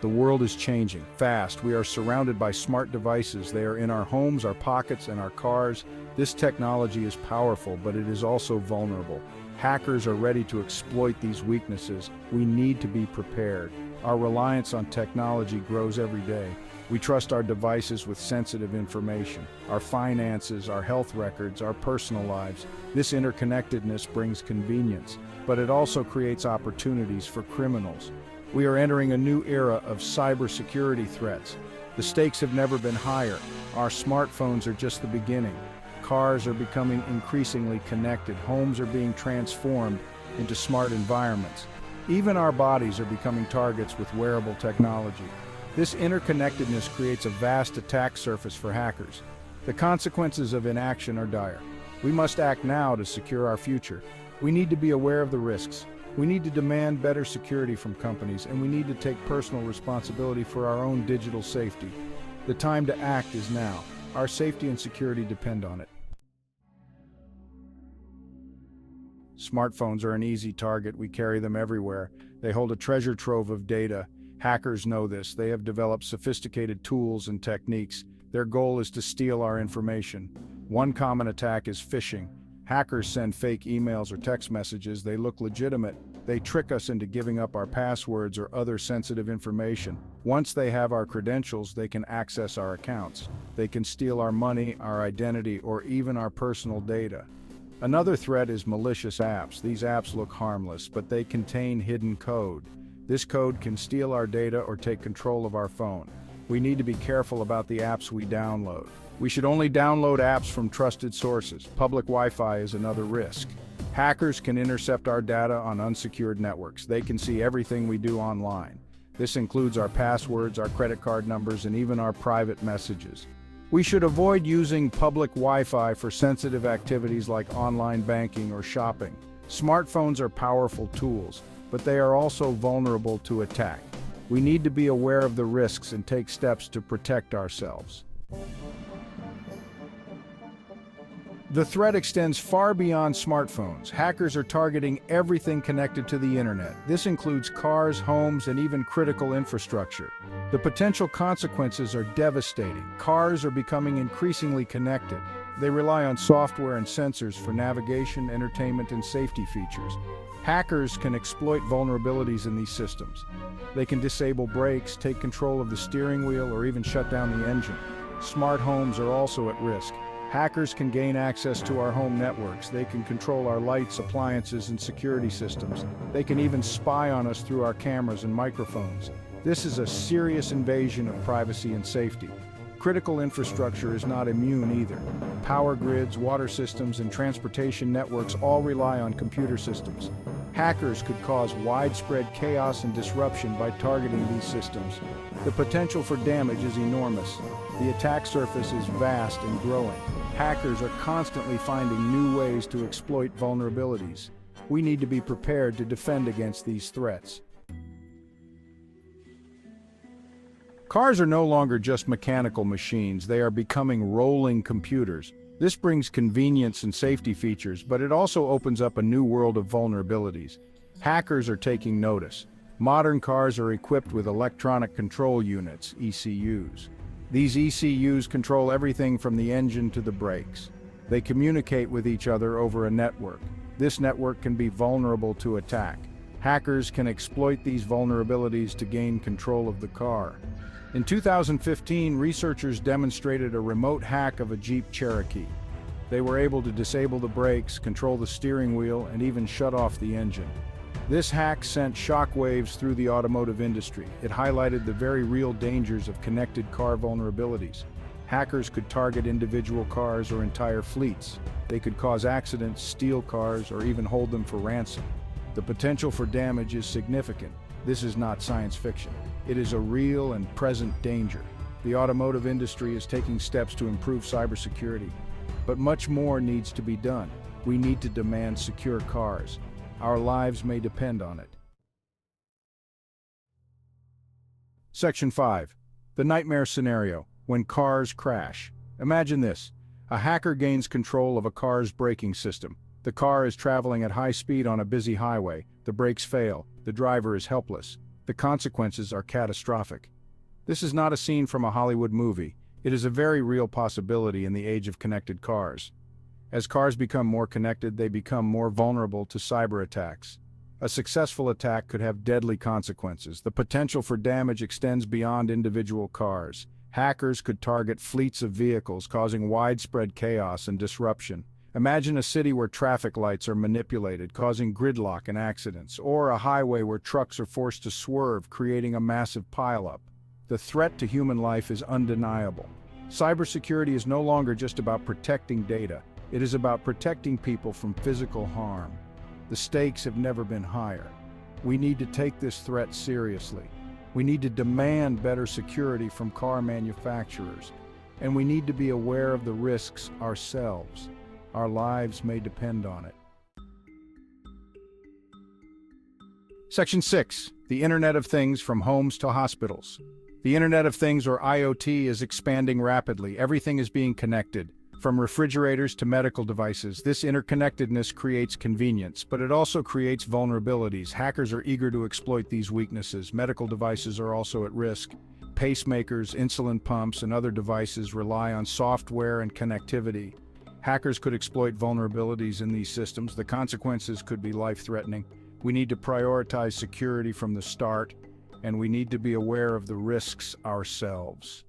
The world is changing fast. We are surrounded by smart devices. They are in our homes, our pockets, and our cars. This technology is powerful, but it is also vulnerable. Hackers are ready to exploit these weaknesses. We need to be prepared. Our reliance on technology grows every day. We trust our devices with sensitive information, our finances, our health records, our personal lives. This interconnectedness brings convenience, but it also creates opportunities for criminals. We are entering a new era of cybersecurity threats. The stakes have never been higher. Our smartphones are just the beginning. Cars are becoming increasingly connected. Homes are being transformed into smart environments. Even our bodies are becoming targets with wearable technology. This interconnectedness creates a vast attack surface for hackers. The consequences of inaction are dire. We must act now to secure our future. We need to be aware of the risks. We need to demand better security from companies, and we need to take personal responsibility for our own digital safety. The time to act is now. Our safety and security depend on it. Smartphones are an easy target. We carry them everywhere. They hold a treasure trove of data. Hackers know this. They have developed sophisticated tools and techniques. Their goal is to steal our information. One common attack is phishing. Hackers send fake emails or text messages. They look legitimate. They trick us into giving up our passwords or other sensitive information. Once they have our credentials, they can access our accounts. They can steal our money, our identity, or even our personal data. Another threat is malicious apps. These apps look harmless, but they contain hidden code. This code can steal our data or take control of our phone. We need to be careful about the apps we download. We should only download apps from trusted sources. Public Wi-Fi is another risk. Hackers can intercept our data on unsecured networks. They can see everything we do online. This includes our passwords, our credit card numbers, and even our private messages. We should avoid using public Wi-Fi for sensitive activities like online banking or shopping. Smartphones are powerful tools, but they are also vulnerable to attack. We need to be aware of the risks and take steps to protect ourselves. The threat extends far beyond smartphones. Hackers are targeting everything connected to the internet. This includes cars, homes, and even critical infrastructure. The potential consequences are devastating. Cars are becoming increasingly connected. They rely on software and sensors for navigation, entertainment, and safety features. Hackers can exploit vulnerabilities in these systems. They can disable brakes, take control of the steering wheel, or even shut down the engine. Smart homes are also at risk. Hackers can gain access to our home networks. They can control our lights, appliances, and security systems. They can even spy on us through our cameras and microphones. This is a serious invasion of privacy and safety. Critical infrastructure is not immune either. Power grids, water systems, and transportation networks all rely on computer systems. Hackers could cause widespread chaos and disruption by targeting these systems. The potential for damage is enormous. The attack surface is vast and growing. Hackers are constantly finding new ways to exploit vulnerabilities. We need to be prepared to defend against these threats. Cars are no longer just mechanical machines. They are becoming rolling computers. This brings convenience and safety features, but it also opens up a new world of vulnerabilities. Hackers are taking notice. Modern cars are equipped with electronic control units, ECUs. These ECUs control everything from the engine to the brakes. They communicate with each other over a network. This network can be vulnerable to attack. Hackers can exploit these vulnerabilities to gain control of the car. In 2015, researchers demonstrated a remote hack of a Jeep Cherokee. They were able to disable the brakes, control the steering wheel, and even shut off the engine. This hack sent shockwaves through the automotive industry. It highlighted the very real dangers of connected car vulnerabilities. Hackers could target individual cars or entire fleets. They could cause accidents, steal cars, or even hold them for ransom. The potential for damage is significant. This is not science fiction. It is a real and present danger. The automotive industry is taking steps to improve cybersecurity, but much more needs to be done. We need to demand secure cars. Our lives may depend on it. Section 5. The nightmare scenario, when cars crash. Imagine this. A hacker gains control of a car's braking system. The car is traveling at high speed on a busy highway. The brakes fail. The driver is helpless. The consequences are catastrophic. This is not a scene from a Hollywood movie. It is a very real possibility in the age of connected cars. As cars become more connected, they become more vulnerable to cyber attacks. A successful attack could have deadly consequences. The potential for damage extends beyond individual cars. Hackers could target fleets of vehicles, causing widespread chaos and disruption. Imagine a city where traffic lights are manipulated, causing gridlock and accidents, or a highway where trucks are forced to swerve, creating a massive pileup. The threat to human life is undeniable. Cybersecurity is no longer just about protecting data. It is about protecting people from physical harm. The stakes have never been higher. We need to take this threat seriously. We need to demand better security from car manufacturers. And we need to be aware of the risks ourselves. Our lives may depend on it. Section 6. The Internet of Things from homes to hospitals. The Internet of Things, or IoT, is expanding rapidly. Everything is being connected. From refrigerators to medical devices, this interconnectedness creates convenience, but it also creates vulnerabilities. Hackers are eager to exploit these weaknesses. Medical devices are also at risk. Pacemakers, insulin pumps, and other devices rely on software and connectivity. Hackers could exploit vulnerabilities in these systems. The consequences could be life-threatening. We need to prioritize security from the start, and we need to be aware of the risks ourselves.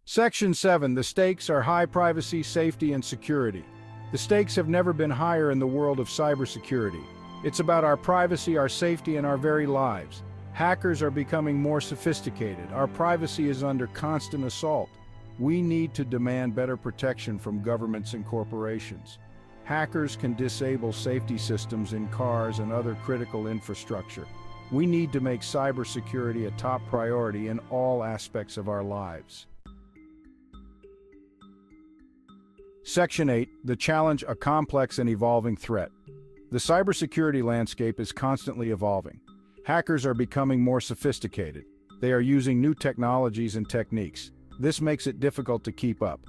Section 7. The stakes are high: privacy, safety, and security. The stakes have never been higher in the world of cybersecurity. It's about our privacy, our safety, and our very lives. Hackers are becoming more sophisticated. Our privacy is under constant assault. We need to demand better protection from governments and corporations. Hackers can disable safety systems in cars and other critical infrastructure. We need to make cybersecurity a top priority in all aspects of our lives. Section 8. The challenge: a complex and evolving threat. The cybersecurity landscape is constantly evolving. Hackers are becoming more sophisticated. They are using new technologies and techniques. This makes it difficult to keep up,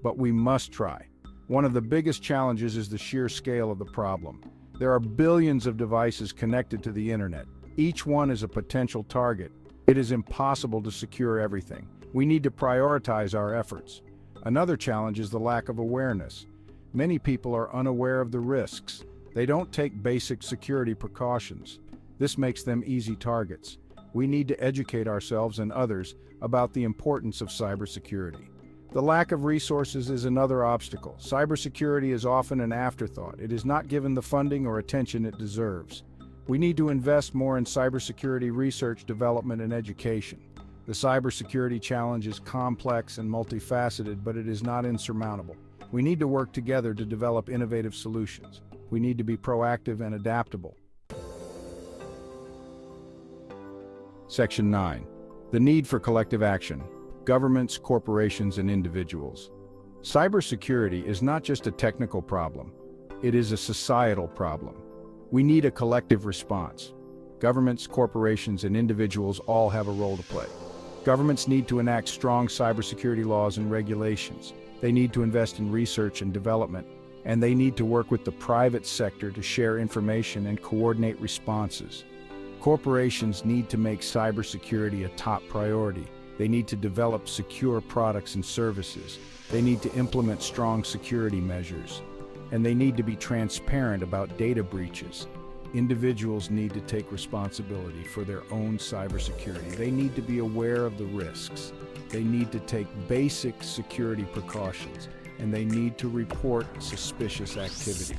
but we must try. One of the biggest challenges is the sheer scale of the problem. There are billions of devices connected to the internet. Each one is a potential target. It is impossible to secure everything. We need to prioritize our efforts. Another challenge is the lack of awareness. Many people are unaware of the risks. They don't take basic security precautions. This makes them easy targets. We need to educate ourselves and others about the importance of cybersecurity. The lack of resources is another obstacle. Cybersecurity is often an afterthought. It is not given the funding or attention it deserves. We need to invest more in cybersecurity research, development, and education. The cybersecurity challenge is complex and multifaceted, but it is not insurmountable. We need to work together to develop innovative solutions. We need to be proactive and adaptable. Section 9. The need for collective action. Governments, corporations, and individuals. Cybersecurity is not just a technical problem. It is a societal problem. We need a collective response. Governments, corporations, and individuals all have a role to play. Governments need to enact strong cybersecurity laws and regulations. They need to invest in research and development, and they need to work with the private sector to share information and coordinate responses. Corporations need to make cybersecurity a top priority. They need to develop secure products and services. They need to implement strong security measures. And they need to be transparent about data breaches. Individuals need to take responsibility for their own cybersecurity. They need to be aware of the risks. They need to take basic security precautions, and they need to report suspicious activity.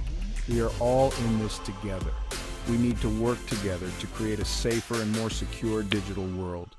We are all in this together. We need to work together to create a safer and more secure digital world.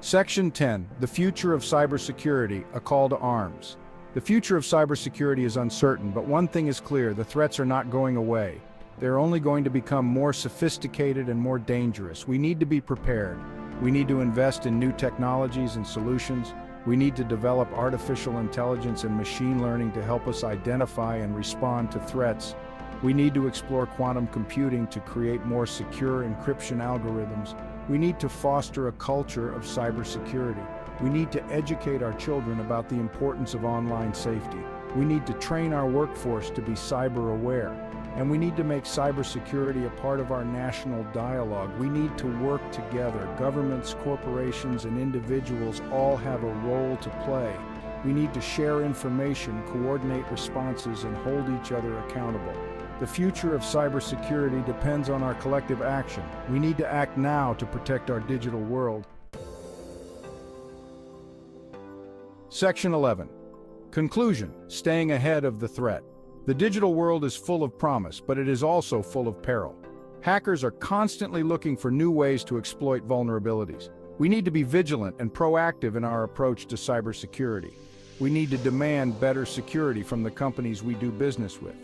Section 10. The future of cybersecurity, a call to arms. The future of cybersecurity is uncertain, but one thing is clear: the threats are not going away. They're only going to become more sophisticated and more dangerous. We need to be prepared. We need to invest in new technologies and solutions. We need to develop artificial intelligence and machine learning to help us identify and respond to threats. We need to explore quantum computing to create more secure encryption algorithms. We need to foster a culture of cybersecurity. We need to educate our children about the importance of online safety. We need to train our workforce to be cyber aware. And we need to make cybersecurity a part of our national dialogue. We need to work together. Governments, corporations, and individuals all have a role to play. We need to share information, coordinate responses, and hold each other accountable. The future of cybersecurity depends on our collective action. We need to act now to protect our digital world. Section 11. Conclusion: staying ahead of the threat. The digital world is full of promise, but it is also full of peril. Hackers are constantly looking for new ways to exploit vulnerabilities. We need to be vigilant and proactive in our approach to cybersecurity. We need to demand better security from the companies we do business with.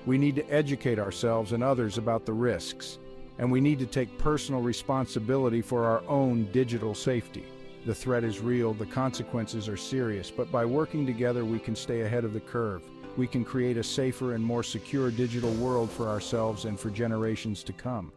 We need to educate ourselves and others about the risks. And we need to take personal responsibility for our own digital safety. The threat is real, the consequences are serious, but by working together we can stay ahead of the curve. We can create a safer and more secure digital world for ourselves and for generations to come.